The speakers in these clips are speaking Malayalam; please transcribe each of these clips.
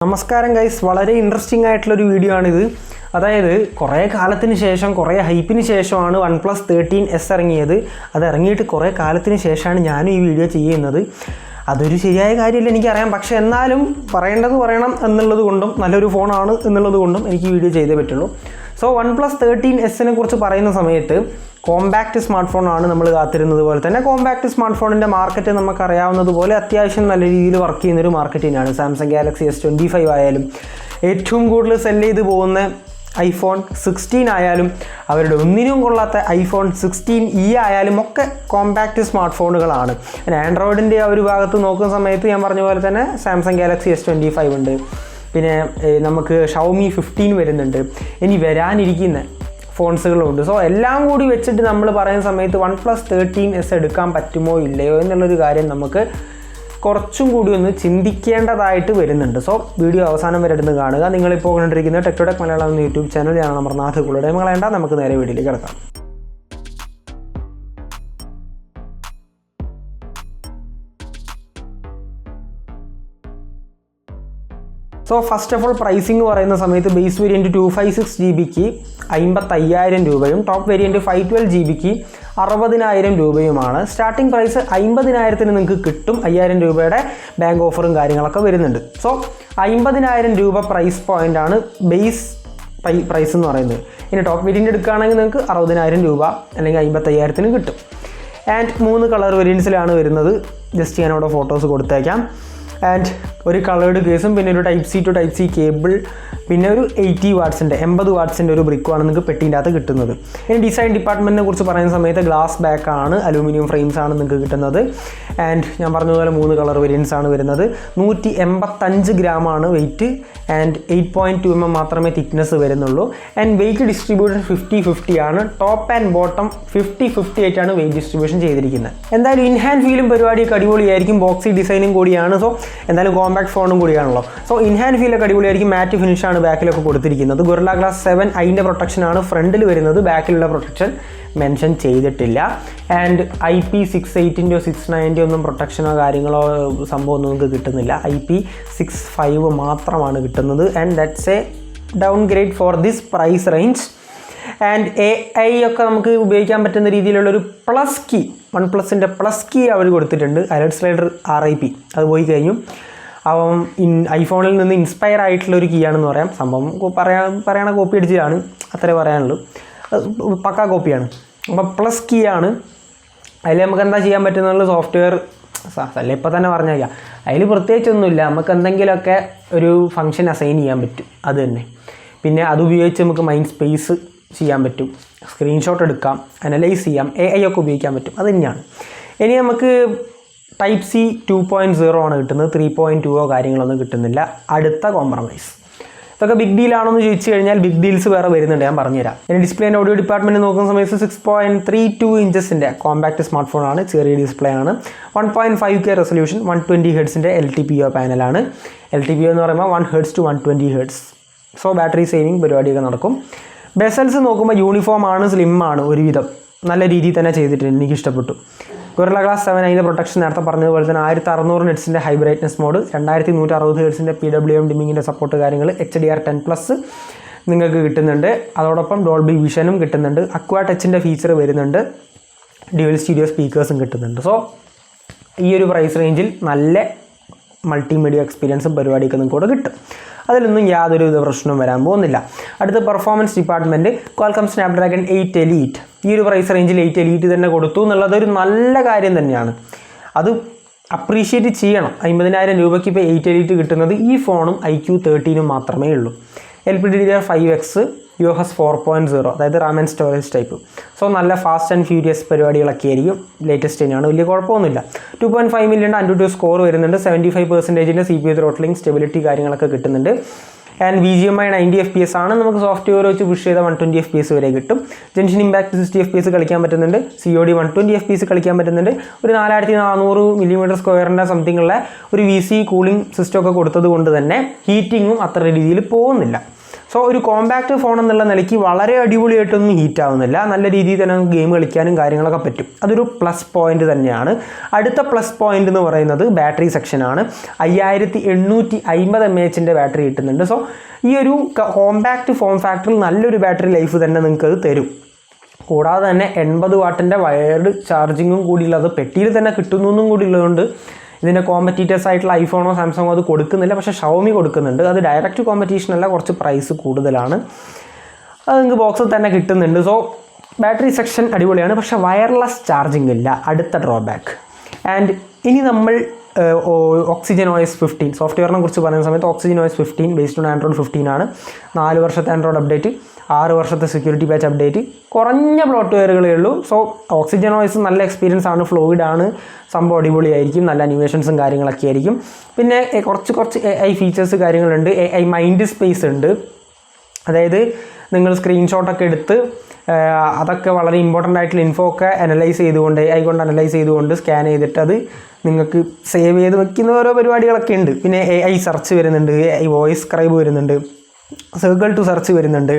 നമസ്കാരം ഗൈസ്, വളരെ ഇൻട്രസ്റ്റിംഗ് ആയിട്ടുള്ളൊരു വീഡിയോ ആണിത്. അതായത് കുറേ കാലത്തിന് ശേഷം, കുറേ ഹൈപ്പിന് ശേഷമാണ് OnePlus 13S ഇറങ്ങിയത്. അത് ഇറങ്ങിയിട്ട് കുറേ കാലത്തിന് ശേഷമാണ് ഞാനും ഈ വീഡിയോ ചെയ്യുന്നത്. അതൊരു ശരിയായ കാര്യമില്ല എനിക്കറിയാം, പക്ഷേ എന്നാലും പറയേണ്ടത് പറയണം എന്നുള്ളത് കൊണ്ടും നല്ലൊരു ഫോണാണ് എന്നുള്ളത് കൊണ്ടും എനിക്ക് ഈ വീഡിയോ ചെയ്തേ പറ്റുള്ളൂ. സോ OnePlus 13Sനെ കുറിച്ച് പറയുന്ന സമയത്ത് കോമ്പാക്റ്റ് സ്മാർട്ട് ഫോണാണ് നമ്മൾ കാത്തിരുന്നത് പോലെ തന്നെ കോമ്പാക്റ്റ് സ്മാർട്ട് ഫോണിൻ്റെ മാർക്കറ്റ് നമുക്കറിയാവുന്നതുപോലെ അത്യാവശ്യം നല്ല രീതിയിൽ വർക്ക് ചെയ്യുന്നൊരു മാർക്കറ്റ് തന്നെയാണ്. സാംസങ് ഗാലക്സി S25 ആയാലും ഏറ്റവും കൂടുതൽ സെല്ല് ചെയ്ത് പോകുന്ന iPhone 16 ആയാലും അവരുടെ ഒന്നിനും കൊള്ളാത്ത iPhone 16e ആയാലും ഒക്കെ കോമ്പാക്റ്റ് സ്മാർട്ട് ഫോണുകളാണ്. പിന്നെ ആൻഡ്രോയിഡിൻ്റെ ആ ഒരു ഭാഗത്ത് നോക്കുന്ന സമയത്ത് ഞാൻ പറഞ്ഞ പോലെ തന്നെ സാംസങ് ഗാലക്സി S25 ഉണ്ട്, പിന്നെ നമുക്ക് Xiaomi 15 വരുന്നുണ്ട്, ഇനി വരാനിരിക്കുന്ന ഫോൺസുകളുണ്ട്. സോ എല്ലാം കൂടി വെച്ചിട്ട് നമ്മൾ പറയുന്ന സമയത്ത് OnePlus 13S എടുക്കാൻ പറ്റുമോ ഇല്ലയോ എന്നുള്ളൊരു കാര്യം നമുക്ക് കുറച്ചും കൂടി ഒന്ന് ചിന്തിക്കേണ്ടതായിട്ട് വരുന്നുണ്ട്. സോ വീഡിയോ അവസാനം വരെ എടുത്ത് കാണുക. നിങ്ങളിപ്പോൾ കണ്ടിരിക്കുന്ന ടെക്ടോടെക് മലയാളം എന്ന യൂട്യൂബ് ചാനൽ. ഞാൻ അമർനാഥ് കുളുടെ വേണ്ട, നമുക്ക് നേരെ വീഡിയോയിലേക്ക് കിടക്കാം. So first of all pricing പറയുന്ന സമയത്ത് ബേസ് വേരിയൻറ്റ് 256GB 55,000 രൂപയും ടോപ്പ് വേരിയൻറ്റ് 512GB 60,000 രൂപയുമാണ്. സ്റ്റാർട്ടിംഗ് പ്രൈസ് 50,000 നിങ്ങൾക്ക് കിട്ടും. 5,000 രൂപയുടെ ബാങ്ക് ഓഫറും കാര്യങ്ങളൊക്കെ വരുന്നുണ്ട്. സോ 50,000 രൂപ പ്രൈസ് പോയിൻ്റാണ് ബേസ് പ്രൈസ് എന്ന് പറയുന്നത്. ഇനി ടോപ്പ് വേരിയൻറ്റ് എടുക്കുകയാണെങ്കിൽ നിങ്ങൾക്ക് 60,000 രൂപ അല്ലെങ്കിൽ 55,000 കിട്ടും. ആൻഡ് 3 കളർ വേരിയൻസിലാണ് വരുന്നത്. ജസ്റ്റ് ഞാനവിടെ ഫോട്ടോസ് കൊടുത്തേക്കാം. ആൻഡ് ഒരു കളേർഡ് കേസും പിന്നെ ഒരു Type C to Type C cable, പിന്നെ ഒരു 80 വാട്ട്സിൻ്റെ ഒരു ബ്രിക്കുമാണ് നിങ്ങൾക്ക് പെട്ടിൻ്റെ അകത്ത് കിട്ടുന്നത്. ഇനി ഡിസൈൻ ഡിപ്പാർട്ട്മെൻറ്റിനെ കുറിച്ച് പറയുന്ന സമയത്ത് ഗ്ലാസ് ബാക്കാണ്, അലൂമിനിയം ഫ്രെയിംസ് ആണ് നിങ്ങൾക്ക് കിട്ടുന്നത്. ആൻഡ് ഞാൻ പറഞ്ഞതുപോലെ 3 കളർ വേരിയൻസ് ആണ് വരുന്നത്. 185 ഗ്രാമാണ് വെയിറ്റ് ആൻഡ് 8.2 mm മാത്രമേ തിക്നെസ് വരുന്നുള്ളൂ. ആൻഡ് വെയിറ്റ് ഡിസ്ട്രിബ്യൂഷൻ 50-50 ആണ്. ടോപ്പ് ആൻഡ് ബോട്ടം 50-50 ആയിട്ടാണ് വെയിറ്റ് ഡിസ്ട്രിബ്യൂഷൻ ചെയ്തിരിക്കുന്നത്. എന്തായാലും ഇൻഹാൻഡ് ഫീലും പരിപാടിയൊക്കെ അടിപൊളിയായിരിക്കും. ബോക്സി ഡിസൈനും കൂടിയാണ്. സോ എന്തായാലും കോമ്പാക്ട് ഫോണും കൂടിയാണല്ലോ. സോ ഇൻഹാൻഡ് ഫീലൊക്കെ അടിപൊളിയായിരിക്കും. മാറ്റ് ഫിനിഷാണ് ബാക്കിലൊക്കെ കൊടുത്തിരിക്കുന്നത്. Gorilla Glass 7 അതിൻ്റെ പ്രൊട്ടക്ഷനാണ് ഫ്രണ്ടിൽ വരുന്നത്. ബാക്കിലുള്ള പ്രൊട്ടക്ഷൻ മെൻഷൻ ചെയ്തിട്ടില്ല. ആൻഡ് IP68 690 ഒന്നും പ്രൊട്ടക്ഷനോ കാര്യങ്ങളോ സംഭവമൊന്നും നിങ്ങൾക്ക് കിട്ടുന്നില്ല. IP65 മാത്രമാണ് കിട്ടുന്നത്. And that's a downgrade for this price range. And AI ഒക്കെ നമുക്ക് ഉപയോഗിക്കാൻ പറ്റുന്ന രീതിയിലുള്ളൊരു പ്ലസ് കീ, OnePlusൻ്റെ പ്ലസ് കീ അവർ കൊടുത്തിട്ടുണ്ട്. അലർട്ട് സ്ലൈഡർ RIP അത് പോയി കഴിഞ്ഞു. ഐഫോണിൽ നിന്ന് ഇൻസ്പയർ ആയിട്ടുള്ളൊരു കീ ആണെന്ന് പറയാം. സംഭവം പറയണ കോപ്പി അടിച്ചതാണ്, അത്രേ പറയാനുള്ളൂ. പക്കാ കോപ്പിയാണ്. അപ്പോൾ പ്ലസ് കീ ആണ്. അതിൽ നമുക്ക് എന്താ ചെയ്യാൻ പറ്റുന്നുള്ള സോഫ്റ്റ്വെയർ അല്ല ഇപ്പോൾ തന്നെ പറഞ്ഞാൽ അതിൽ പ്രത്യേകിച്ചൊന്നുമില്ല. നമുക്ക് എന്തെങ്കിലുമൊക്കെ ഒരു ഫംഗ്ഷൻ അസൈൻ ചെയ്യാൻ പറ്റും, അത് തന്നെ. പിന്നെ അതുപയോഗിച്ച് നമുക്ക് മൈൻഡ് സ്പേസ് ചെയ്യാൻ പറ്റും, സ്ക്രീൻഷോട്ട് എടുക്കാം, അനലൈസ് ചെയ്യാം, AI ഒക്കെ ഉപയോഗിക്കാൻ പറ്റും, അത് തന്നെയാണ്. ഇനി നമുക്ക് Type C 2.0 ആണ് കിട്ടുന്നത്. 3.2 കാര്യങ്ങളൊന്നും കിട്ടുന്നില്ല. അടുത്ത കോംപ്രമൈസ്. ഇതൊക്കെ ബിഗ് ഡീലാണോ എന്ന് ചോദിച്ചു കഴിഞ്ഞാൽ ബിഗ് ഡീൽസ് വേറെ വരുന്നുണ്ട്, ഞാൻ പറഞ്ഞുതരാം. ഇനി ഡിസ്പ്ലേ ആൻഡ് ഓഡിയോ ഡിപ്പാർട്ട്മെൻറ്റ് നോക്കുന്ന സമയത്ത് 6.32 ഇഞ്ചസിൻ്റെ കോമ്പാക്റ്റ് സ്മാർട്ട് ഫോണാണ്. ചെറിയ ഡിസ്പ്ലേ ആണ്. 1.5K resolution, 120 ഹെർട്സിൻ്റെ LTPO പാനലാണ്. LTPO എന്ന് പറയുമ്പോൾ 1 Hz to 120 Hz. So battery saving പരിപാടിയൊക്കെ നടക്കും. ബെസൽസ് നോക്കുമ്പോൾ യൂണിഫോം ആണ്, സ്ലിം ആണ്, ഒരുവിധം നല്ല രീതിയിൽ തന്നെ ചെയ്തിട്ടുണ്ട്, എനിക്കിഷ്ടപ്പെട്ടു. Gorilla Glass 7 അതിൻ്റെ പ്രൊട്ടക്ഷൻ നേരത്തെ പറഞ്ഞതുപോലെ തന്നെ 1600 നെറ്റ്സിൻ്റെ ഹൈ ബ്രൈറ്റ്നസ് മോഡ്, 2160 ഹെർട്സിൻ്റെ PWM ഡിമ്മിങ്ങിൻ്റെ സപ്പോർട്ട് കാര്യങ്ങൾ, HDR10+ നിങ്ങൾക്ക് കിട്ടുന്നുണ്ട്. അതോടൊപ്പം ഡോൾബി വിഷനും കിട്ടുന്നുണ്ട്. അക്വാ ടച്ചിൻ്റെ ഫീച്ചർ വരുന്നുണ്ട്. ഡ്യുവൽ സ്റ്റീരിയോ സ്പീക്കേഴ്സും കിട്ടുന്നുണ്ട്. സോ ഈ ഒരു പ്രൈസ് റേഞ്ചിൽ നല്ല മൾട്ടിമീഡിയ എക്സ്പീരിയൻസും പരിപാടിയൊക്കെ നിങ്ങൾക്ക് കൂടെ കിട്ടും. അതിലൊന്നും യാതൊരു വിധ പ്രശ്നവും വരാൻ പോകുന്നില്ല. അടുത്ത performance department Qualcomm Snapdragon 8 Elite. ഈ ഒരു പ്രൈസ് റേഞ്ചിൽ 8 Elite തന്നെ കൊടുത്തു എന്നുള്ളതൊരു നല്ല കാര്യം തന്നെയാണ്. അത് അപ്രീഷിയേറ്റ് ചെയ്യണം. 50,000 രൂപയ്ക്ക് ഇപ്പോൾ 8 Elite കിട്ടുന്നത് ഈ ഫോണും iQ13 മാത്രമേ ഉള്ളൂ. LPDDR5X UFS 4.0, അതായത് Ram and storage type. So നല്ല ഫാസ്റ്റ് ആൻഡ് ഫ്യൂരിയസ് പരിപാടികളൊക്കെ ആയിരിക്കും. ലേറ്റസ്റ്റ് തന്നെയാണ്, വലിയ കുഴപ്പമൊന്നുമില്ല. 2.5 മില്യൺ AnTuTu സ്കോർ വരുന്നുണ്ട്. 75% CPU ത്രോട്ട്ലിംഗ് സ്റ്റെബിലിറ്റി കാര്യങ്ങളൊക്കെ കിട്ടുന്നുണ്ട്. ആൻഡ് BGMI 90 FPS ആണ്. നമുക്ക് സോഫ്റ്റ്വെയർ വെച്ച് പുഷ് ചെയ്ത 120 FPS വരെ കിട്ടും. ജെൻഷൻ ഇമ്പാക്ട് 60 FPS കളിക്കാൻ പറ്റുന്നുണ്ട്. COD 120 FPS കളിക്കാൻ പറ്റുന്നുണ്ട്. ഒരു 4400 mm² സംതിങ് ഉള്ള ഒരു VC കൂളിംഗ് സിസ്റ്റം ഒക്കെ കൊടുത്തത് കൊണ്ട് തന്നെ ഹീറ്റിങ്ങും അത്ര രീതിയിൽ പോകുന്നില്ല. സോ ഒരു കോമ്പാക്റ്റ് ഫോൺ എന്നുള്ള നിലയ്ക്ക് വളരെ അടിപൊളിയായിട്ടൊന്നും ഹീറ്റ് ആവുന്നില്ല, നല്ല രീതിയിൽ തന്നെ ഗെയിം കളിക്കാനും കാര്യങ്ങളൊക്കെ പറ്റും. അതൊരു പ്ലസ് പോയിന്റ് തന്നെയാണ്. അടുത്ത പ്ലസ് പോയിന്റ് എന്ന് പറയുന്നത് ബാറ്ററി സെക്ഷനാണ്. 5850 mAh ബാറ്ററി കിട്ടുന്നുണ്ട്. സോ ഈ ഒരു കോമ്പാക്റ്റ് ഫോം ഫാക്ടറിൽ നല്ലൊരു ബാറ്ററി ലൈഫ് തന്നെ നിങ്ങൾക്ക് അത് തരും. കൂടാതെ തന്നെ 80 വാട്ടിൻ്റെ വയർഡ് ചാർജിങ്ങും കൂടിയുള്ളത് പെട്ടിയിൽ തന്നെ കിട്ടുന്നതും കൂടി ഉള്ളതുകൊണ്ട് ഇതിൻ്റെ കോമ്പറ്റീറ്റേഴ്സ് ആയിട്ടുള്ള ഐഫോണോ സാംസങ്ങോ അത് കൊടുക്കുന്നില്ല. പക്ഷേ ഷവോമി കൊടുക്കുന്നുണ്ട്. അത് ഡയറക്റ്റ് കോമ്പറ്റീഷൻ അല്ല, കുറച്ച് പ്രൈസ് കൂടുതലാണ്. അത് നിങ്ങൾക്ക് ബോക്സിൽ തന്നെ കിട്ടുന്നുണ്ട്. സോ ബാറ്ററി സെക്ഷൻ അടിപൊളിയാണ്, പക്ഷേ വയർലെസ് ചാർജിങ് ഇല്ല, അടുത്ത ഡ്രോബാക്ക്. ആൻഡ് ഇനി നമ്മൾ ഓക്സിജൻ OS 15 സോഫ്റ്റ്വെയറിനെ കുറിച്ച് പറയുന്ന സമയത്ത് oxygen OS 15 based on Android 15 ആണ്. 4 വർഷത്തെ ആൻഡ്രോയിഡ് അപ്ഡേറ്റ്, 6 വർഷത്തെ സെക്യൂരിറ്റി പാച്ച് അപ്ഡേറ്റ്, കുറഞ്ഞ ബ്ലോട്ട്വെയറുകളേ ഉള്ളൂ. സോ ഓക്സിജൻ OS നല്ല എക്സ്പീരിയൻസ് ആണ്, ഫ്ലൂയിഡ് ആണ്, സംഭവം അടിപൊളിയായിരിക്കും, നല്ല അനിമേഷൻസും കാര്യങ്ങളൊക്കെ ആയിരിക്കും. പിന്നെ കുറച്ച് AI ഫീച്ചേഴ്സ് കാര്യങ്ങളുണ്ട്. AI മൈൻഡ് സ്പേസ് ഉണ്ട്. അതായത് നിങ്ങൾ സ്ക്രീൻഷോട്ടൊക്കെ എടുത്ത് അതൊക്കെ വളരെ ഇമ്പോർട്ടൻ്റ് ആയിട്ടുള്ള ഇൻഫോ ഒക്കെ അനലൈസ് ചെയ്തുകൊണ്ട് AI കൊണ്ട് അനലൈസ് ചെയ്തുകൊണ്ട് സ്കാൻ ചെയ്തിട്ട് അത് നിങ്ങൾക്ക് സേവ് ചെയ്ത് വെക്കുന്ന ഓരോ പരിപാടികളൊക്കെ ഉണ്ട്. പിന്നെ AI സെർച്ച് വരുന്നുണ്ട്, AI വോയിസ് സ്ക്രൈബ് വരുന്നുണ്ട്, സർക്കിൾ ടു സെർച്ച് വരുന്നുണ്ട്,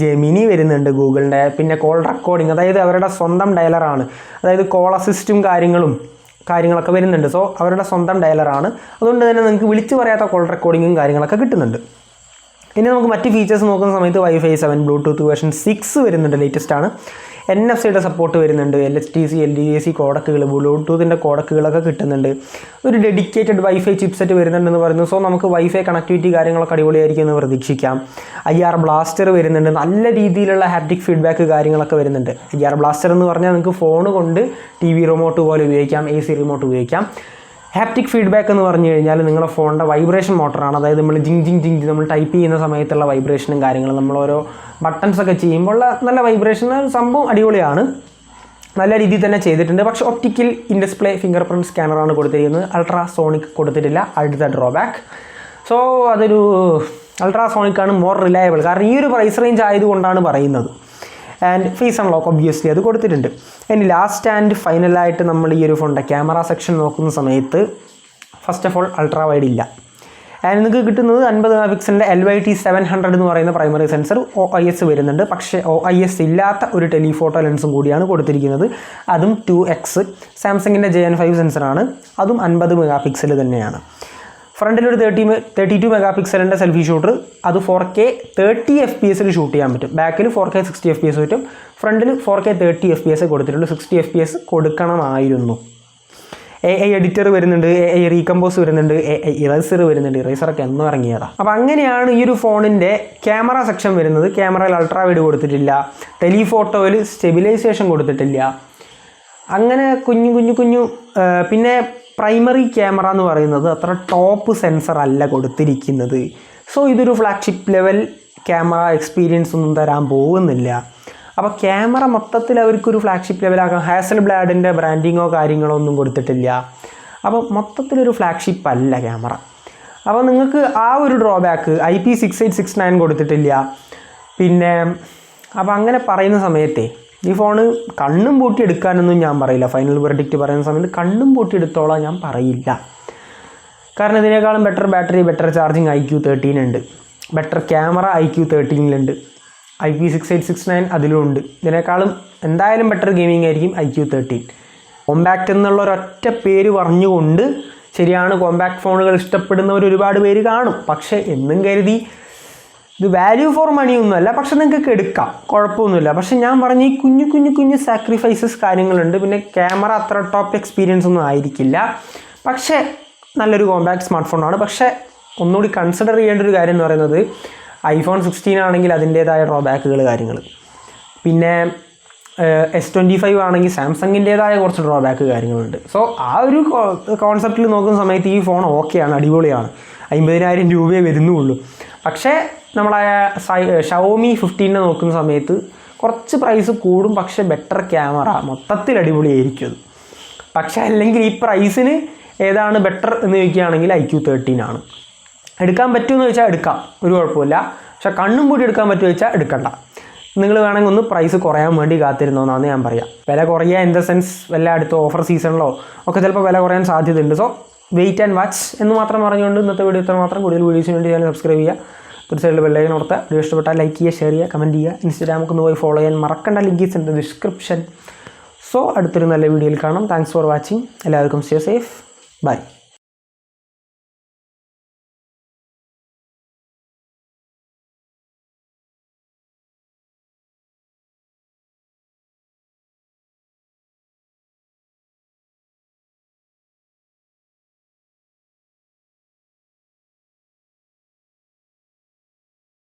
ജെമിനി വരുന്നുണ്ട് ഗൂഗിളിൻ്റെ. പിന്നെ കോൾ റെക്കോർഡിങ്, അതായത് അവരുടെ സ്വന്തം ഡയലറാണ്, അതായത് കോൾ അസിസ്റ്റും കാര്യങ്ങളൊക്കെ വരുന്നുണ്ട്. സോ അവരുടെ സ്വന്തം ഡയലറാണ്, അതുകൊണ്ട് തന്നെ നിങ്ങൾക്ക് വിളിച്ച് പറയാത്ത കോൾ റെക്കോർഡിങ്ങും കാര്യങ്ങളൊക്കെ കിട്ടുന്നുണ്ട്. ഇനി നമുക്ക് മറ്റ് ഫീച്ചേഴ്സ് നോക്കുന്ന സമയത്ത് Wi-Fi 7 ബ്ലൂടൂത്ത് വേർഷൻ 6 വരുന്നുണ്ട്, ലേറ്റസ്റ്റ് ആണ്. NFC-യുടെ സപ്പോർട്ട് വരുന്നുണ്ട്, LHTC LDAC കോഡക്കുകൾ, ബ്ലൂടൂത്തിൻ്റെ കോഡക്കുകളൊക്കെ കിട്ടുന്നുണ്ട്. ഒരു ഡെഡിക്കേറ്റഡ് Wi-Fi ചിപ്സെറ്റ് വരുന്നുണ്ടെന്ന് പറയുന്നു. സോ നമുക്ക് Wi-Fi കണക്ടിവിറ്റി കാര്യങ്ങളൊക്കെ അടിപൊളിയായിരിക്കും എന്ന് പ്രതീക്ഷിക്കാം. IR ബ്ലാസ്റ്റർ വരുന്നുണ്ട്, നല്ല രീതിയിലുള്ള ഹാപ്റ്റിക് ഫീഡ്ബാക്ക് കാര്യങ്ങളൊക്കെ വരുന്നുണ്ട്. IR ബ്ലാസ്റ്റർ എന്ന് പറഞ്ഞാൽ നിങ്ങൾക്ക് ഫോൺ കൊണ്ട് TV റിമോട്ട് പോലെ ഉപയോഗിക്കാം, AC റിമോട്ട് ഉപയോഗിക്കാം. ഹാപ്റ്റിക് ഫീഡ്ബാക്ക് എന്ന് പറഞ്ഞു കഴിഞ്ഞാൽ നിങ്ങളുടെ ഫോണിൻ്റെ വൈബ്രേഷൻ മോട്ടറാണ്. അതായത് നമ്മൾ ജിങ് നമ്മൾ ടൈപ്പ് ചെയ്യുന്ന സമയത്തുള്ള വൈബ്രേഷനും കാര്യങ്ങളും, നമ്മൾ ഓരോ ബട്ടൺസൊക്കെ ചെയ്യുമ്പോൾ നല്ല വൈബ്രേഷൻ, സംഭവം അടിപൊളിയാണ്, നല്ല രീതിയിൽ തന്നെ ചെയ്തിട്ടുണ്ട്. പക്ഷേ optical in display fingerprint സ്കാനറാണ് കൊടുത്തിരിക്കുന്നത്, അൾട്രാസോണിക് കൊടുത്തിട്ടില്ല, അടുത്ത ഡ്രോബാക്ക്. സോ അതൊരു അൾട്രാസോണിക്കാണ് മോർ റിലയബിൾ, കാരണം ഈ ഒരു പ്രൈസ് റേഞ്ച് ആയതുകൊണ്ടാണ് പറയുന്നത്. ആൻഡ് ഫേസ് അൺലോക്ക് ഒബ്വിയസ്ലി അത് കൊടുത്തിട്ടുണ്ട്. ഇനി ലാസ്റ്റ് ആൻഡ് ഫൈനലായിട്ട് നമ്മൾ ഈ ഒരു ഫോണിൻ്റെ ക്യാമറ സെക്ഷൻ നോക്കുന്ന സമയത്ത് first of all ultra wide ഇല്ല. ആൻഡ് നിങ്ങൾക്ക് കിട്ടുന്നത് 50 മെഗാപിക്സലിൻ്റെ LYT 700 എന്ന് പറയുന്ന പ്രൈമറി സെൻസർ, OIS വരുന്നുണ്ട്. പക്ഷേ OIS ഇല്ലാത്ത ഒരു ടെലിഫോട്ടോ ലെൻസും കൂടിയാണ് കൊടുത്തിരിക്കുന്നത്, അതും 2x. സാംസങ്ങിൻ്റെ JN5 സെൻസറാണ്, അതും 50 മെഗാപിക്സൽ തന്നെയാണ്. ഫ്രണ്ടിലൊരു 32 മെഗാപിക്സലിൻ്റെ സെൽഫി ഷൂട്ടർ, അത് 4K 30 FPS ഷൂട്ട് ചെയ്യാൻ പറ്റും. ബാക്കിൽ 4K 60 FPS പറ്റും, ഫ്രണ്ടിൽ 4K 30 FPS കൊടുത്തിട്ടുണ്ട്. 60 FPS കൊടുക്കണമായിരുന്നു. AI എഡിറ്റർ വരുന്നുണ്ട്, AI റീകമ്പോസ് വരുന്നുണ്ട്, AI ഇറേസർ വരുന്നുണ്ട്. ഇറേസറൊക്കെ എന്നോ ഇറങ്ങിയതാണ്. അപ്പോൾ അങ്ങനെയാണ് ഈ ഒരു ഫോണിൻ്റെ ക്യാമറ സെക്ഷൻ വരുന്നത്. ക്യാമറയിൽ അൾട്രാ വൈഡ് കൊടുത്തിട്ടില്ല, ടെലിഫോട്ടോയിൽ സ്റ്റെബിലൈസേഷൻ കൊടുത്തിട്ടില്ല, അങ്ങനെ കുഞ്ഞു പിന്നെ പ്രൈമറി ക്യാമറ എന്ന് പറയുന്നത് അത്ര ടോപ്പ് സെൻസർ അല്ല കൊടുത്തിരിക്കുന്നത്. സോ ഇതൊരു ഫ്ലാഗ്ഷിപ്പ് ലെവൽ ക്യാമറ എക്സ്പീരിയൻസ് ഒന്നും തരാൻ പോകുന്നില്ല. അപ്പോൾ ക്യാമറ മൊത്തത്തിൽ അവർക്കൊരു ഫ്ലാഗ്ഷിപ്പ് ലെവലാക്കാം. ഹാസൽബ്ലാഡിൻ്റെ ബ്രാൻഡിങ്ങോ കാര്യങ്ങളോ ഒന്നും കൊടുത്തിട്ടില്ല. അപ്പോൾ മൊത്തത്തിലൊരു ഫ്ലാഗ്ഷിപ്പ് അല്ല ക്യാമറ. അപ്പോൾ നിങ്ങൾക്ക് ആ ഒരു ഡ്രോബാക്ക്, IP6869 കൊടുത്തിട്ടില്ല. പിന്നെ അപ്പോൾ അങ്ങനെ പറയുന്ന സമയത്തെ ഈ ഫോണ് കണ്ണും പൂട്ടി എടുക്കാനൊന്നും ഞാൻ പറയില്ല. ഫൈനൽ വെർഡിക്റ്റ് പറയുന്ന സമയത്ത് കണ്ണും പൂട്ടി എടുത്തോളാം ഞാൻ പറയില്ല. കാരണം ഇതിനേക്കാളും better battery, better charging IQ13 ഉണ്ട്, ബെറ്റർ ക്യാമറ IQ13 IP6869 അതിലുണ്ട്. ഇതിനേക്കാളും എന്തായാലും ബെറ്റർ ഗെയിമിംഗ് ആയിരിക്കും IQ13. കോമ്പാക്റ്റ് എന്നുള്ള ഒരൊറ്റ പേര് പറഞ്ഞുകൊണ്ട്, ശരിയാണ് കോമ്പാക്റ്റ് ഫോണുകൾ ഇഷ്ടപ്പെടുന്നവർ ഒരുപാട് പേര് കാണും. പക്ഷേ എന്നും കരുതി ഇത് വാല്യൂ ഫോർ മണി ഒന്നുമല്ല, പക്ഷെ നിങ്ങൾക്ക് എടുക്കാം, കുഴപ്പമൊന്നുമില്ല. പക്ഷെ ഞാൻ പറഞ്ഞ ഈ കുഞ്ഞു സാക്രിഫൈസസ് കാര്യങ്ങളുണ്ട്. പിന്നെ ക്യാമറ അത്ര ടോപ്പ് എക്സ്പീരിയൻസ് ഒന്നും ആയിരിക്കില്ല, പക്ഷേ നല്ലൊരു കോമ്പാക്ട് സ്മാർട്ട് ഫോണാണ്. പക്ഷേ ഒന്നുകൂടി കൺസിഡർ ചെയ്യേണ്ട ഒരു കാര്യം എന്ന് പറയുന്നത് iPhone 16 ആണെങ്കിൽ അതിൻ്റേതായ ഡ്രോബാക്കുകൾ കാര്യങ്ങൾ, പിന്നെ S25 ആണെങ്കിൽ സാംസങ്ങിൻ്റേതായ കുറച്ച് ഡ്രോബാക്ക് കാര്യങ്ങളുണ്ട്. സോ ആ ഒരു കോൺസെപ്റ്റിൽ നോക്കുന്ന സമയത്ത് ഈ ഫോൺ ഓക്കെയാണ്, അടിപൊളിയാണ്. 50,000 രൂപയെ വരുന്നുള്ളൂ. പക്ഷേ നമ്മളെ ഷവോമി 15 നോക്കുന്ന സമയത്ത് കുറച്ച് പ്രൈസ് കൂടും, പക്ഷേ ബെറ്റർ ക്യാമറ, മൊത്തത്തിൽ അടിപൊളിയായിരിക്കും. പക്ഷേ അല്ലെങ്കിൽ ഈ പ്രൈസിന് ഏതാണ് ബെറ്റർ എന്ന് ചോദിക്കുകയാണെങ്കിൽ IQ13 ആണ്. എടുക്കാൻ പറ്റുമെന്ന് ചോദിച്ചാൽ എടുക്കാം, ഒരു കുഴപ്പമില്ല. പക്ഷേ കണ്ണും കൂടി എടുക്കാൻ പറ്റുമോ ചോദിച്ചാൽ എടുക്കണ്ട. നിങ്ങൾ വേണമെങ്കിൽ ഒന്ന് പ്രൈസ് കുറയാൻ വേണ്ടി കാത്തിരുന്നോന്നാണ് ഞാൻ പറയാം. വില കുറയുക ഇൻ ദ സെൻസ് വല്ല അടുത്ത ഓഫർ സീസണിലോ ഒക്കെ ചിലപ്പോൾ വില കുറയാൻ സാധ്യതയുണ്ട്. സോ വെയിറ്റ് ആൻഡ് വാച്ച് എന്ന് മാത്രം പറഞ്ഞുകൊണ്ട് ഇന്നത്തെ വീഡിയോ ഇത്ര മാത്രം. കൂടുതൽ വീഡിയോസിന് വേണ്ടി ചാനൽ സബ്സ്ക്രൈബ് ചെയ്യുക. ഒരു സൈഡിൽ ബെല്ലൈക്കൺ കൊടുത്താൽ വീഡിയോ ഇഷ്ടപ്പെട്ടാൽ ലൈക്ക് ചെയ്യുക, ഷെയർ ചെയ്യുക, കമൻറ്റ് ചെയ്യുക. ഇൻസ്റ്റാഗ്രാമൊക്കെ ഒന്ന് പോയി ഫോളോ ചെയ്യാൻ മറക്കേണ്ട, link is in the description. So അടുത്തൊരു നല്ല വീഡിയോയിൽ കാണാം. Thanks for watching. എല്ലാവർക്കും സ്റ്റേ സേഫ്. ബൈ.